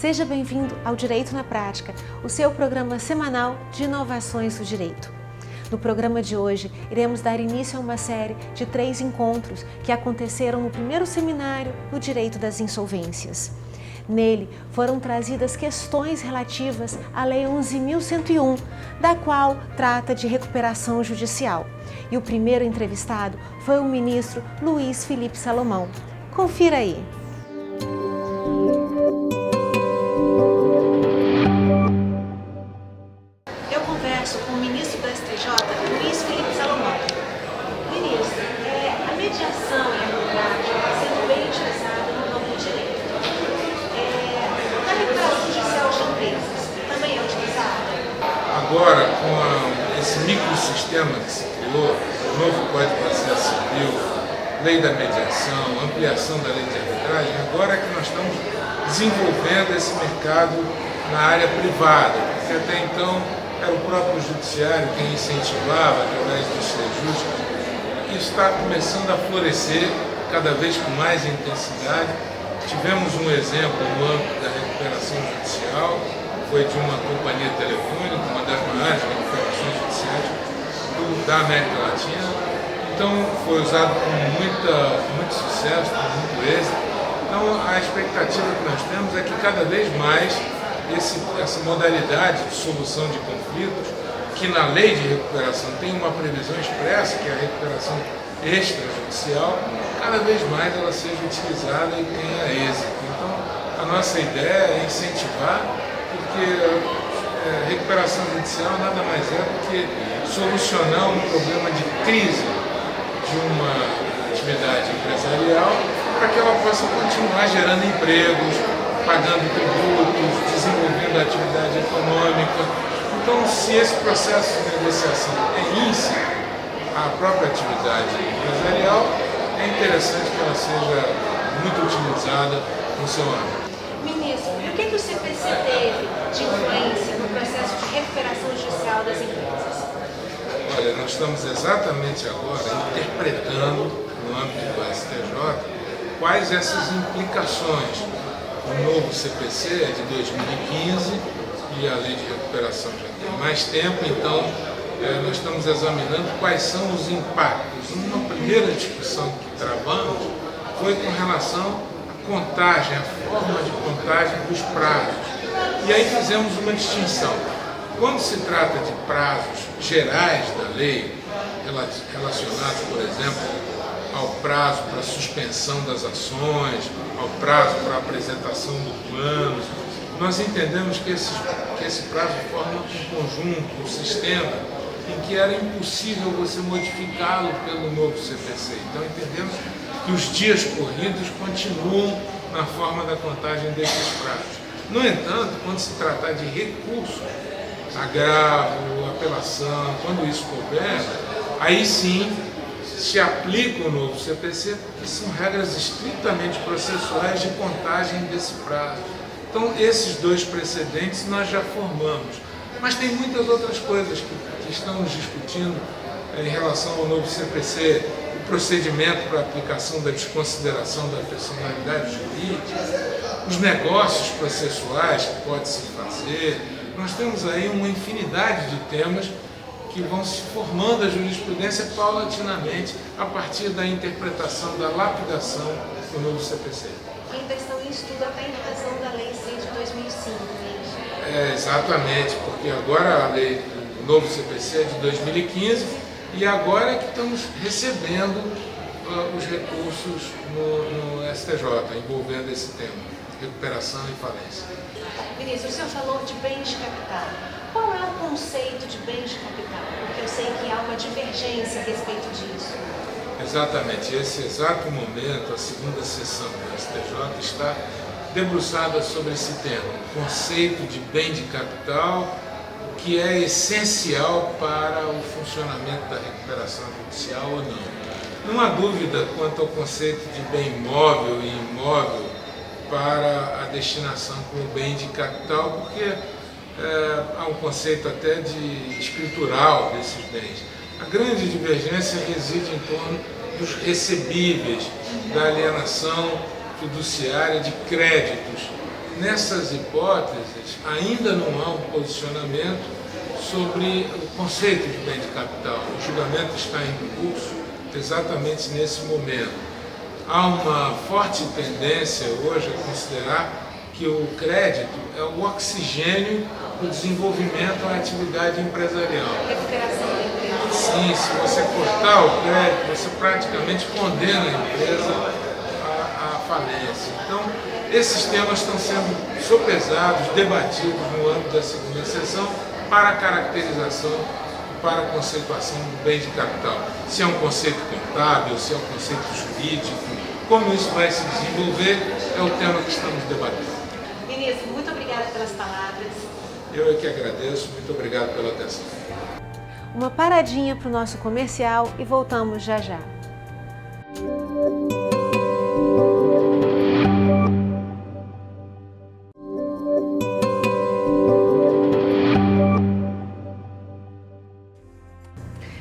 Seja bem-vindo ao Direito na Prática, o seu programa semanal de inovações do direito. No programa de hoje, iremos dar início a uma série de 3 encontros que aconteceram no primeiro seminário do Direito das Insolvências. Nele, foram trazidas questões relativas à Lei 11.101, da qual trata de recuperação judicial. E o primeiro entrevistado foi o ministro Luiz Felipe Salomão. Confira aí. Eu converso com o ministro do STJ, Luiz Felipe Salomão. Ministro, a mediação e a arbitragem está sendo bem utilizada no ramo do direito. Na recuperação judicial de empresas, também é utilizada? Agora, com esse microsistema que se criou, o novo Código de Processo Civil, lei da mediação, ampliação da lei de arbitragem, agora é que nós estamos desenvolvendo esse mercado na área privada, porque até então era o próprio judiciário quem incentivava através dos sejus. Isso está começando a florescer cada vez com mais intensidade. Tivemos um exemplo no âmbito da recuperação judicial, foi de uma companhia telefônica, uma das maiores recuperações judiciais da América Latina. Então foi usado com muito sucesso, com muito êxito. Então a expectativa que nós temos é que cada vez mais essa modalidade de solução de conflitos, que na lei de recuperação tem uma previsão expressa, que é a recuperação extrajudicial, cada vez mais ela seja utilizada e tenha êxito. Então a nossa ideia é incentivar, porque a recuperação judicial nada mais é do que solucionar um problema de crise de uma atividade empresarial para que ela possa continuar gerando empregos, pagando tributos, desenvolvendo a atividade econômica. Então, se esse processo de negociação é íncito à própria atividade empresarial, é interessante que ela seja muito utilizada no seu âmbito. Ministro, e o que o CPC teve de influência no processo de recuperação judicial das empresas? Olha, nós estamos exatamente agora interpretando, no âmbito do STJ, quais essas implicações. O novo CPC é de 2015 e a lei de recuperação já tem mais tempo, então nós estamos examinando quais são os impactos. Uma primeira discussão que travamos foi com relação à contagem, a forma de contagem dos prazos. E aí fizemos uma distinção. Quando se trata de prazos gerais da lei, relacionados, por exemplo, ao prazo para suspensão das ações, ao prazo para apresentação do plano, nós entendemos que esse prazo forma um conjunto, um sistema, em que era impossível você modificá-lo pelo novo CPC. Então entendemos que os dias corridos continuam na forma da contagem desses prazos. No entanto, quando se tratar de recurso, agravo, apelação, quando isso couber, aí sim se aplica o novo CPC, porque são regras estritamente processuais de contagem desse prazo. Então, esses 2 precedentes nós já formamos. Mas tem muitas outras coisas que estamos discutindo em relação ao novo CPC, o procedimento para aplicação da desconsideração da personalidade jurídica, os negócios processuais que pode-se fazer. Nós temos aí uma infinidade de temas que vão se formando a jurisprudência paulatinamente a partir da interpretação, da lapidação do novo CPC. Ainda estão em estudo até a revisão da Lei 6 de 2005, né? Exatamente, porque agora o novo CPC é de 2015 e agora é que estamos recebendo os recursos no STJ, envolvendo esse tema, recuperação e falência. Ministro, o senhor falou de bens de capital. Qual é o conceito de bens de capital? Porque eu sei que há uma divergência a respeito disso. Exatamente. Esse exato momento, a segunda sessão do STJ está debruçada sobre esse tema, o conceito de bem de capital, que é essencial para o funcionamento da recuperação judicial ou não. Não há dúvida quanto ao conceito de bem móvel e imóvel para a destinação como bem de capital, porque há um conceito até de escritural desses bens. A grande divergência reside em torno dos recebíveis, da alienação fiduciária de créditos Nessas hipóteses, ainda não há um posicionamento sobre o conceito de bem de capital. O julgamento está em curso exatamente nesse momento. Há uma forte tendência hoje a considerar que o crédito é o oxigênio do desenvolvimento da atividade empresarial. Sim, se você cortar o crédito, você praticamente condena a empresa à falência. Então, esses temas estão sendo sopesados, debatidos no âmbito da segunda sessão para a caracterização e para a conceituação do bem de capital. Se é um conceito contábil, se é um conceito jurídico, como isso vai se desenvolver, é o tema que estamos debatendo. Ministro, muito obrigada pelas palavras. Eu é que agradeço, muito obrigado pela atenção. Uma paradinha para o nosso comercial e voltamos já já.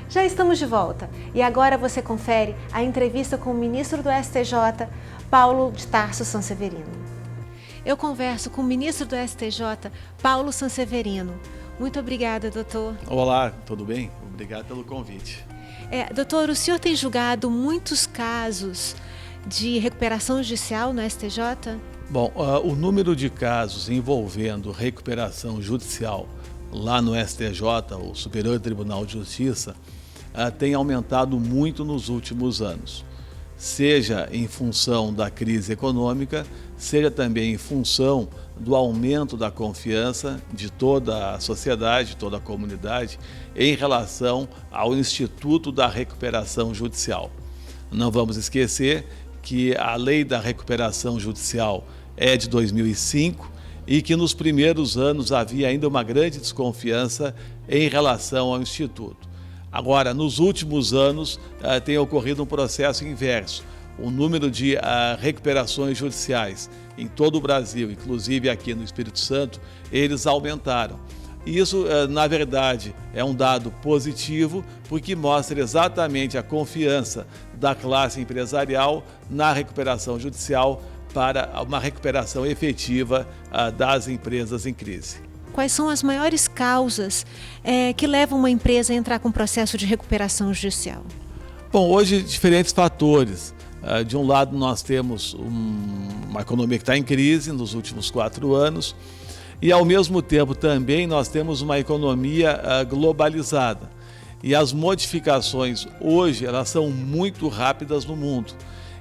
Já estamos de volta e agora você confere a entrevista com o ministro do STJ, Paulo de Tarso Sanseverino. Eu converso com o ministro do STJ, Paulo Sanseverino. Muito obrigada, doutor. Olá, tudo bem? Obrigado pelo convite. Doutor, o senhor tem julgado muitos casos de recuperação judicial no STJ? Bom, o número de casos envolvendo recuperação judicial lá no STJ, o Superior Tribunal de Justiça, tem aumentado muito nos últimos anos. Seja em função da crise econômica, seja também em função do aumento da confiança de toda a sociedade, toda a comunidade, em relação ao Instituto da Recuperação Judicial. Não vamos esquecer que a Lei da Recuperação Judicial é de 2005 e que nos primeiros anos havia ainda uma grande desconfiança em relação ao Instituto. Agora, nos últimos anos, tem ocorrido um processo inverso. O número de recuperações judiciais em todo o Brasil, inclusive aqui no Espírito Santo, eles aumentaram. E isso, na verdade, é um dado positivo, porque mostra exatamente a confiança da classe empresarial na recuperação judicial para uma recuperação efetiva das empresas em crise. Quais são as maiores causas que levam uma empresa a entrar com processo de recuperação judicial? Bom, hoje diferentes fatores. De um lado nós temos uma economia que está em crise nos últimos 4 anos e ao mesmo tempo também nós temos uma economia globalizada. E as modificações hoje elas são muito rápidas no mundo.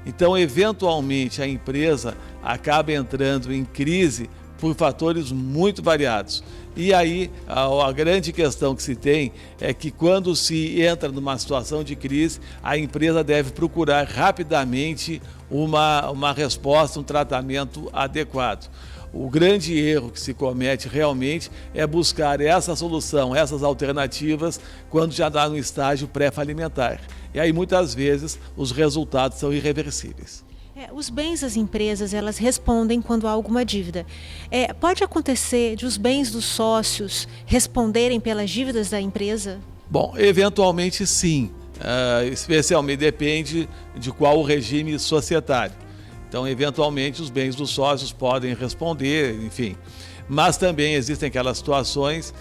Então, eventualmente, a empresa acaba entrando em crise por fatores muito variados. E aí, a grande questão que se tem é que quando se entra numa situação de crise, a empresa deve procurar rapidamente uma resposta, um tratamento adequado. O grande erro que se comete realmente é buscar essa solução, essas alternativas, quando já está no estágio pré-falimentar. E aí, muitas vezes, os resultados são irreversíveis. Os bens das empresas, elas respondem quando há alguma dívida. Pode acontecer de os bens dos sócios responderem pelas dívidas da empresa? Bom, eventualmente sim, especialmente depende de qual o regime societário. Então, eventualmente, os bens dos sócios podem responder, enfim. Mas também existem aquelas situações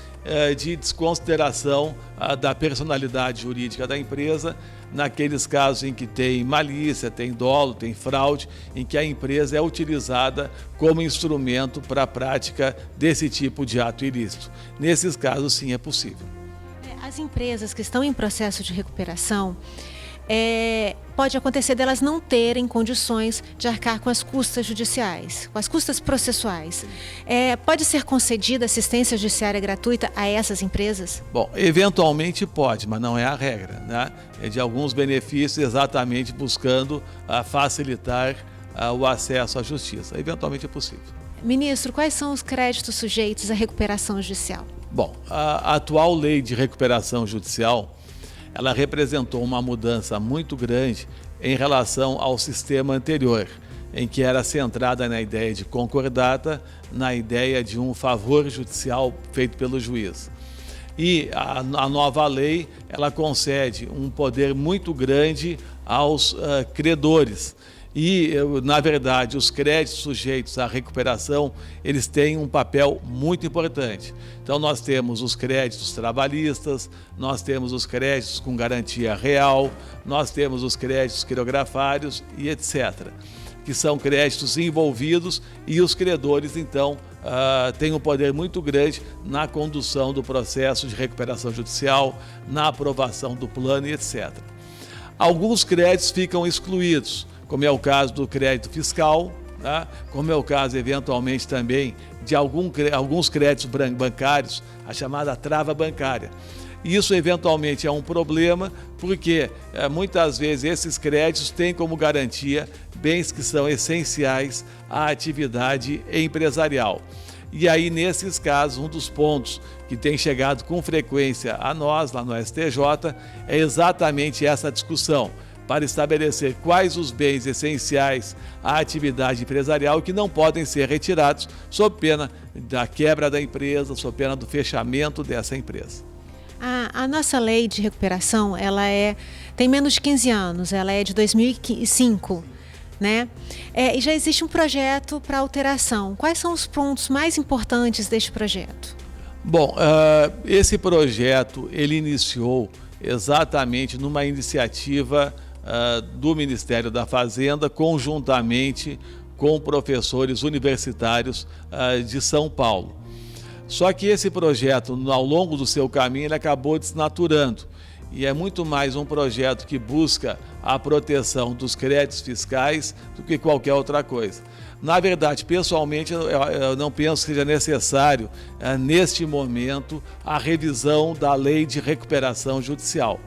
de desconsideração da personalidade jurídica da empresa, naqueles casos em que tem malícia, tem dolo, tem fraude, em que a empresa é utilizada como instrumento para a prática desse tipo de ato ilícito. Nesses casos, sim, é possível. As empresas que estão em processo de recuperação, pode acontecer delas não terem condições de arcar com as custas judiciais, com as custas processuais. Pode ser concedida assistência judiciária gratuita a essas empresas? Bom, eventualmente pode, mas não é a regra, né? É de alguns benefícios exatamente buscando facilitar o acesso à justiça. Eventualmente é possível. Ministro, quais são os créditos sujeitos à recuperação judicial? Bom, a atual lei de recuperação judicial ela representou uma mudança muito grande em relação ao sistema anterior, em que era centrada na ideia de concordata, na ideia de um favor judicial feito pelo juiz. E a nova lei, ela concede um poder muito grande aos credores. E, na verdade, os créditos sujeitos à recuperação, eles têm um papel muito importante. Então, nós temos os créditos trabalhistas, nós temos os créditos com garantia real, nós temos os créditos quirografários e etc., que são créditos envolvidos, e os credores, então, têm um poder muito grande na condução do processo de recuperação judicial, na aprovação do plano e etc. Alguns créditos ficam excluídos, como é o caso do crédito fiscal, tá? Como é o caso, eventualmente, também de alguns créditos bancários, a chamada trava bancária. Isso, eventualmente, é um problema, porque muitas vezes esses créditos têm como garantia bens que são essenciais à atividade empresarial. E aí, nesses casos, um dos pontos que tem chegado com frequência a nós, lá no STJ, é exatamente essa discussão, para estabelecer quais os bens essenciais à atividade empresarial que não podem ser retirados sob pena da quebra da empresa, sob pena do fechamento dessa empresa. A nossa lei de recuperação, tem menos de 15 anos, ela é de 2005, né? E já existe um projeto para alteração. Quais são os pontos mais importantes deste projeto? Bom, esse projeto, ele iniciou exatamente numa iniciativa do Ministério da Fazenda, conjuntamente com professores universitários de São Paulo. Só que esse projeto, ao longo do seu caminho, ele acabou desnaturando. E é muito mais um projeto que busca a proteção dos créditos fiscais do que qualquer outra coisa. Na verdade, pessoalmente, eu não penso que seja necessário, neste momento, a revisão da lei de recuperação judicial.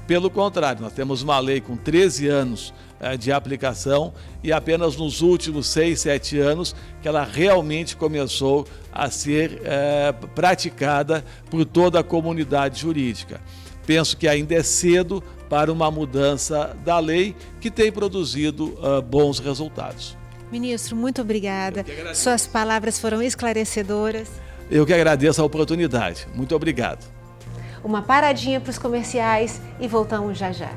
Pelo contrário, nós temos uma lei com 13 anos de aplicação e apenas nos últimos 6, 7 anos que ela realmente começou a ser praticada por toda a comunidade jurídica. Penso que ainda é cedo para uma mudança da lei que tem produzido bons resultados. Ministro, muito obrigada. Suas palavras foram esclarecedoras. Eu que agradeço a oportunidade. Muito obrigado. Uma paradinha para os comerciais e voltamos já já.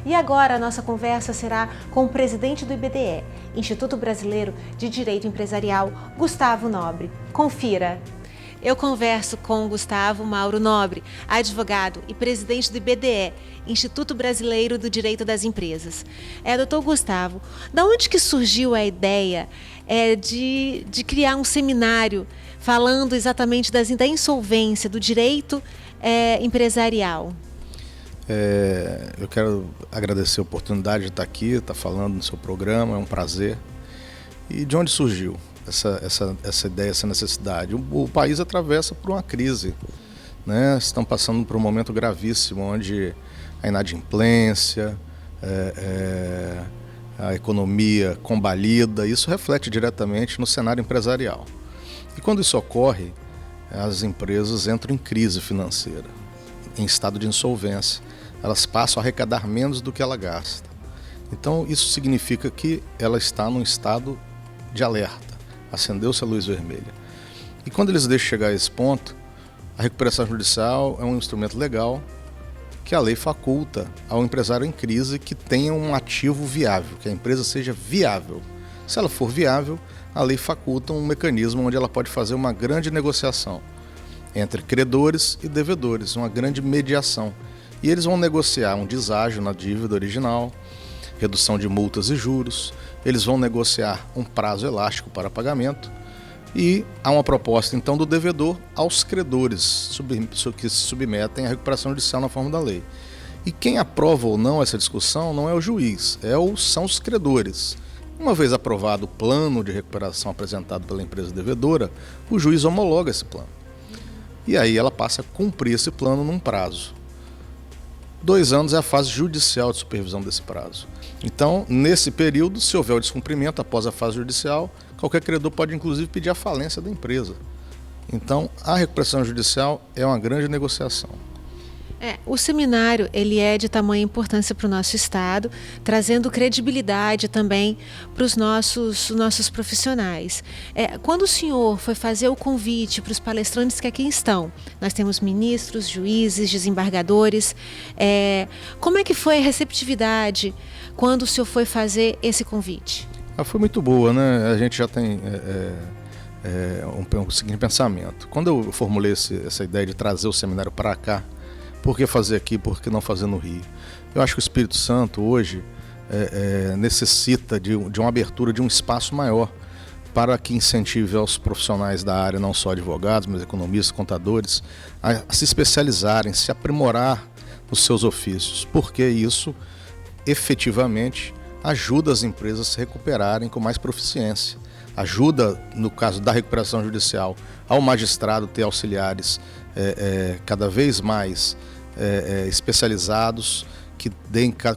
E agora a nossa conversa será com o presidente do IBDE, Instituto Brasileiro de Direito Empresarial, Gustavo Nobre. Confira! Eu converso com Gustavo Mauro Nobre, advogado e presidente do IBDE, Instituto Brasileiro do Direito das Empresas. Doutor Gustavo, da onde que surgiu a ideia de criar um seminário falando exatamente da insolvência, do direito empresarial? Eu quero agradecer a oportunidade de estar aqui, estar falando no seu programa, é um prazer. E de onde surgiu essa ideia, essa necessidade? O país atravessa por uma crise, né? Estão passando por um momento gravíssimo, onde a inadimplência, a economia combalida, isso reflete diretamente no cenário empresarial. E quando isso ocorre, as empresas entram em crise financeira, em estado de insolvência. Elas passam a arrecadar menos do que ela gasta. Então, isso significa que ela está num estado de alerta. Acendeu-se a luz vermelha. E quando eles deixam chegar a esse ponto, a recuperação judicial é um instrumento legal que a lei faculta ao empresário em crise que tenha um ativo viável, que a empresa seja viável. Se ela for viável, a lei faculta um mecanismo onde ela pode fazer uma grande negociação entre credores e devedores, uma grande mediação. E eles vão negociar um deságio na dívida original, redução de multas e juros, eles vão negociar um prazo elástico para pagamento e há uma proposta então do devedor aos credores que se submetem à recuperação judicial na forma da lei. E quem aprova ou não essa discussão não é o juiz, são os credores. Uma vez aprovado o plano de recuperação apresentado pela empresa devedora, o juiz homologa esse plano. E aí ela passa a cumprir esse plano num prazo. 2 anos é a fase judicial de supervisão desse prazo. Então, nesse período, se houver o descumprimento após a fase judicial, qualquer credor pode inclusive pedir a falência da empresa. Então, a recuperação judicial é uma grande negociação. O seminário ele é de tamanha importância para o nosso estado, trazendo credibilidade também para os nossos profissionais. Quando o senhor foi fazer o convite para os palestrantes que aqui estão, nós temos ministros, juízes, desembargadores, como é que foi a receptividade quando o senhor foi fazer esse convite? Foi muito boa, né? A gente já tem um seguinte pensamento. Quando eu formulei essa ideia de trazer o seminário para cá, por que fazer aqui, por que não fazer no Rio? Eu acho que o Espírito Santo hoje necessita de uma abertura de um espaço maior para que incentive aos profissionais da área, não só advogados, mas economistas, contadores, a se especializarem, se aprimorar nos seus ofícios, porque isso efetivamente ajuda as empresas a se recuperarem com mais proficiência. Ajuda, no caso da recuperação judicial, ao magistrado ter auxiliares cada vez mais especializados, que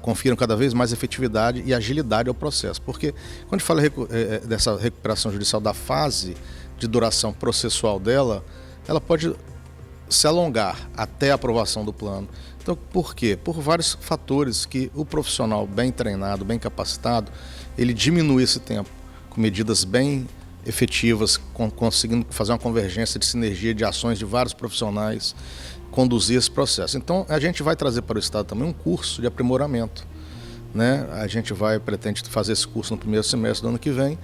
confiram cada vez mais efetividade e agilidade ao processo. Porque quando a gente fala dessa recuperação judicial, da fase de duração processual dela, ela pode se alongar até a aprovação do plano. Então, por quê? Por vários fatores que o profissional bem treinado, bem capacitado, ele diminui esse tempo com medidas bem efetivas, conseguindo fazer uma convergência de sinergia de ações de vários profissionais, conduzir esse processo. Então, a gente vai trazer para o Estado também um curso de aprimoramento, né? A gente pretende fazer esse curso no primeiro semestre do ano que vem,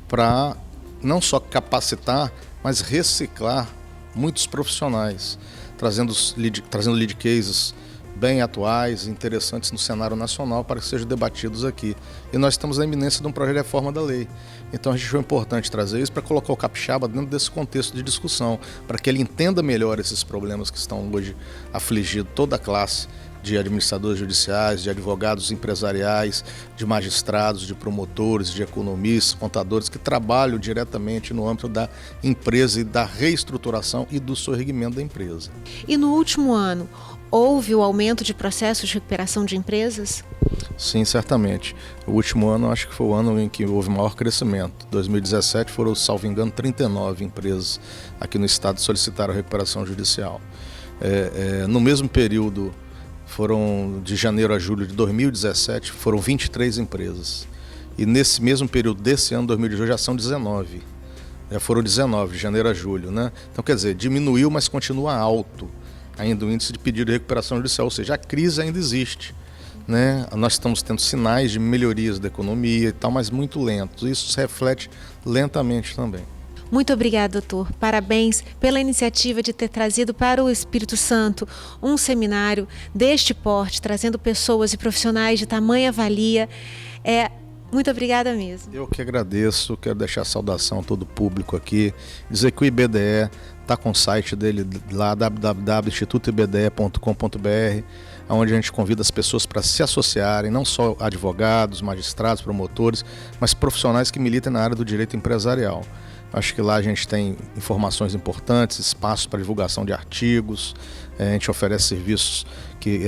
para não só capacitar, mas reciclar muitos profissionais, trazendo lead cases bem atuais e interessantes no cenário nacional para que sejam debatidos aqui. E nós estamos na iminência de um projeto de reforma da lei. Então a gente achou importante trazer isso para colocar o capixaba dentro desse contexto de discussão, para que ele entenda melhor esses problemas que estão hoje afligindo toda a classe de administradores judiciais, de advogados empresariais, de magistrados, de promotores, de economistas, contadores que trabalham diretamente no âmbito da empresa e da reestruturação e do sorrimento da empresa. E no último ano, houve o aumento de processos de recuperação de empresas? Sim, certamente. O último ano, acho que foi o ano em que houve maior crescimento. 2017 foram, salvo engano, 39 empresas aqui no estado solicitaram a recuperação judicial. No mesmo período, foram de janeiro a julho de 2017, foram 23 empresas. E nesse mesmo período desse ano, 2018, já são 19. Já foram 19, de janeiro a julho, né? Então, quer dizer, diminuiu, mas continua alto ainda o índice de pedido de recuperação judicial, ou seja, a crise ainda existe, né? Nós estamos tendo sinais de melhorias da economia e tal, mas muito lentos. Isso se reflete lentamente também. Muito obrigada, doutor. Parabéns pela iniciativa de ter trazido para o Espírito Santo um seminário deste porte, trazendo pessoas e profissionais de tamanha valia. Muito obrigada mesmo. Eu que agradeço, quero deixar a saudação a todo o público aqui, dizer que o IBDE está com o site dele lá, www.institutoibde.com.br, onde a gente convida as pessoas para se associarem, não só advogados, magistrados, promotores, mas profissionais que militam na área do direito empresarial. Acho que lá a gente tem informações importantes, espaços para divulgação de artigos, a gente oferece serviços,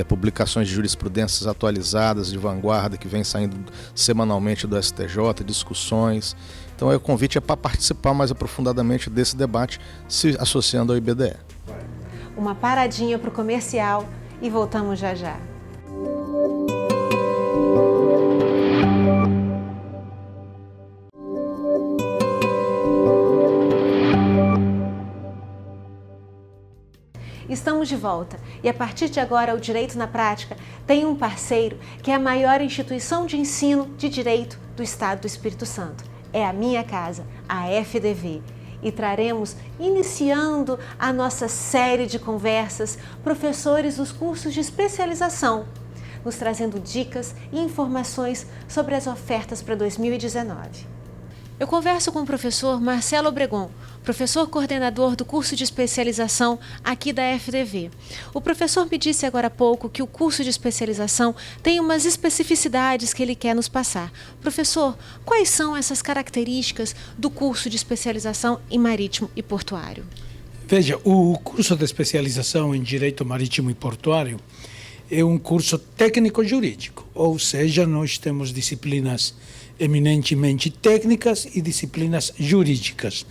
publicações de jurisprudências atualizadas, de vanguarda, que vem saindo semanalmente do STJ, discussões. Então o convite é para participar mais aprofundadamente desse debate, se associando ao IBDE. Uma paradinha para o comercial e voltamos já já. Estamos de volta e a partir de agora o Direito na Prática tem um parceiro que é a maior instituição de ensino de direito do Estado do Espírito Santo. É a minha casa, a FDV. E traremos, iniciando a nossa série de conversas, professores dos cursos de especialização, nos trazendo dicas e informações sobre as ofertas para 2019. Eu converso com o professor Marcelo Obregon, professor coordenador do curso de especialização aqui da FDV. O professor me disse agora há pouco que o curso de especialização tem umas especificidades que ele quer nos passar. Professor, quais são essas características do curso de especialização em marítimo e portuário? Veja, o curso de especialização em direito marítimo e portuário é um curso técnico-jurídico, ou seja, nós temos disciplinas eminentemente técnicas e disciplinas jurídicas.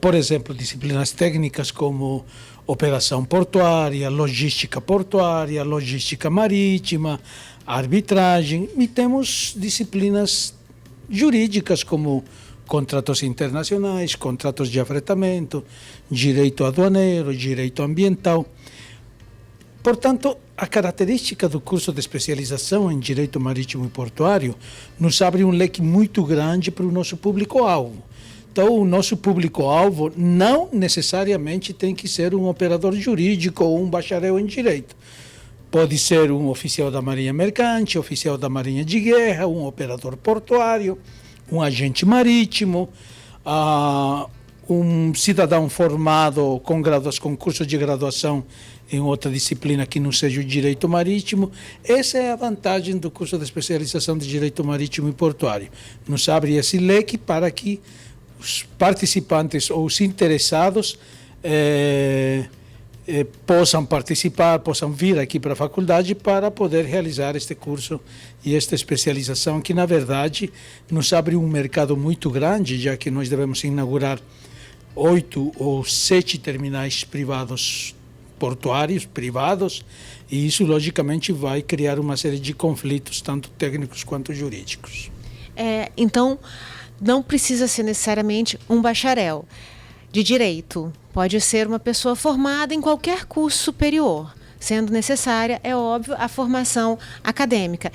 Por exemplo, disciplinas técnicas como operação portuária, logística marítima, arbitragem, e temos disciplinas jurídicas como contratos internacionais, contratos de afretamento, direito aduaneiro, direito ambiental. Portanto, a característica do curso de especialização em Direito Marítimo e Portuário nos abre um leque muito grande para o nosso público-alvo. Então, o nosso público-alvo não necessariamente tem que ser um operador jurídico ou um bacharel em Direito. Pode ser um oficial da Marinha Mercante, oficial da Marinha de Guerra, um operador portuário, um agente marítimo, um cidadão formado com curso de graduação em outra disciplina que não seja o direito marítimo. Essa é a vantagem do curso de especialização de Direito Marítimo e Portuário. Nos abre esse leque para que os participantes ou os interessados possam participar, possam vir aqui para a faculdade para poder realizar este curso e esta especialização, que na verdade nos abre um mercado muito grande, já que nós devemos inaugurar 8 ou 7 terminais portuários privados, e isso logicamente vai criar uma série de conflitos, tanto técnicos quanto jurídicos. Então, não precisa ser necessariamente um bacharel de Direito. Pode ser uma pessoa formada em qualquer curso superior, sendo necessária, é óbvio, a formação acadêmica.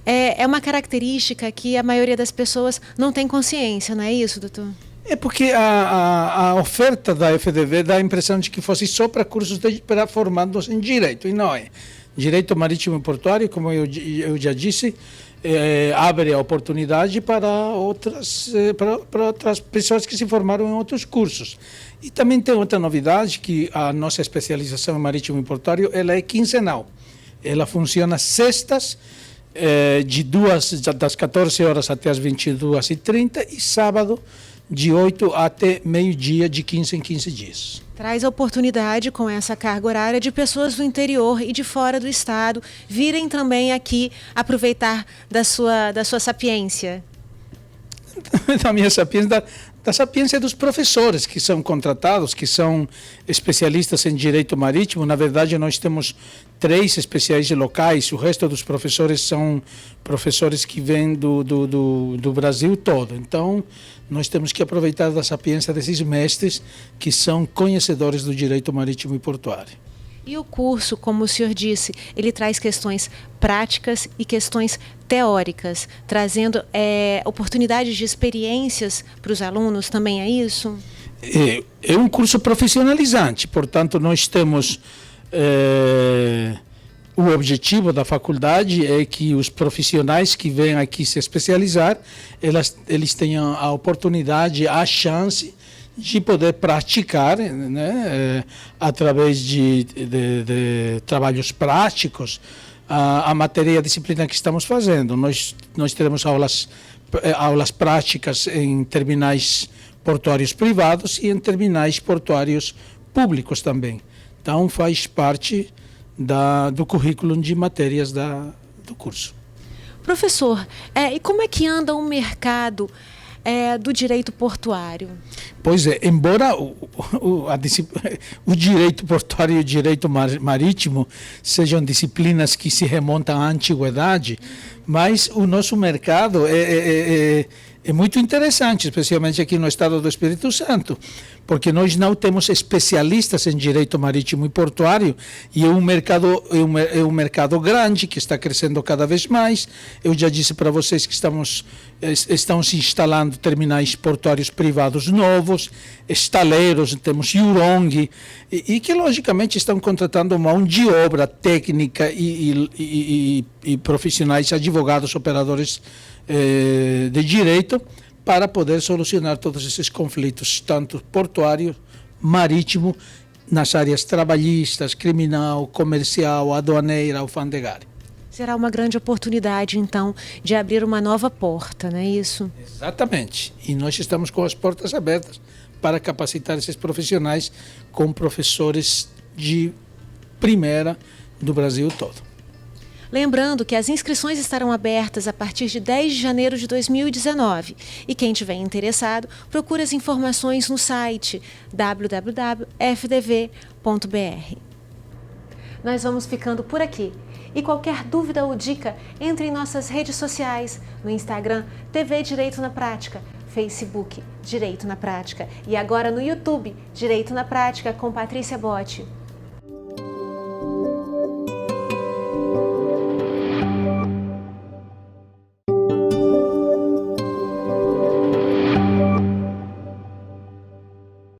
É uma característica que a maioria das pessoas não tem consciência, não é isso, doutor? É porque a oferta da FDV dá a impressão de que fosse só para cursos para formados em Direito, e não é. Direito Marítimo e Portuário, como eu já disse, abre a oportunidade para outras pessoas que se formaram em outros cursos. E também tem outra novidade, que a nossa especialização em Marítimo e Portuário ela é quinzenal. Ela funciona sextas, das 14 horas até as 22h30, e sábado, de 8 até meio-dia, de 15 em 15 dias. Traz a oportunidade, com essa carga horária, de pessoas do interior e de fora do estado virem também aqui aproveitar da sua sapiência. Da minha sapiência, da sapiência dos professores que são contratados, que são especialistas em Direito Marítimo. Na verdade, nós temos 3 especiais locais, o resto dos professores são professores que vêm do Brasil todo. Então, nós temos que aproveitar da sapiência desses mestres que são conhecedores do Direito Marítimo e Portuário. E o curso, como o senhor disse, ele traz questões práticas e questões teóricas, trazendo oportunidades de experiências para os alunos, também é isso? É um curso profissionalizante, portanto, nós temos... o objetivo da faculdade é que os profissionais que vêm aqui se especializar, eles tenham a oportunidade, a chance de poder praticar, né, através de trabalhos práticos, a matéria, a disciplina que estamos fazendo. Nós teremos aulas práticas em terminais portuários privados e em terminais portuários públicos também. Então, faz parte do currículo de matérias do curso. Professor, e como é que anda o mercado do direito portuário? Pois é, embora o direito portuário e o direito marítimo sejam disciplinas que se remontam à antiguidade, mas o nosso mercado é muito interessante, especialmente aqui no estado do Espírito Santo, porque nós não temos especialistas em direito marítimo e portuário, e é um mercado grande que está crescendo cada vez mais. Eu já disse para vocês que estão se instalando terminais portuários privados novos, estaleiros, temos Yurong, e que logicamente estão contratando mão de obra técnica e profissionais, advogados, operadores de direito, para poder solucionar todos esses conflitos, tanto portuário, marítimo, nas áreas trabalhistas, criminal, comercial, aduaneira, alfandegária. Será uma grande oportunidade, então, de abrir uma nova porta, não é isso? Exatamente. E nós estamos com as portas abertas para capacitar esses profissionais com professores de primeira do Brasil todo. Lembrando que as inscrições estarão abertas a partir de 10 de janeiro de 2019 e quem tiver interessado, procure as informações no site www.fdv.br. Nós vamos ficando por aqui. E qualquer dúvida ou dica, entre em nossas redes sociais, no Instagram, TV Direito na Prática, Facebook, Direito na Prática e agora no YouTube, Direito na Prática com Patrícia Botti.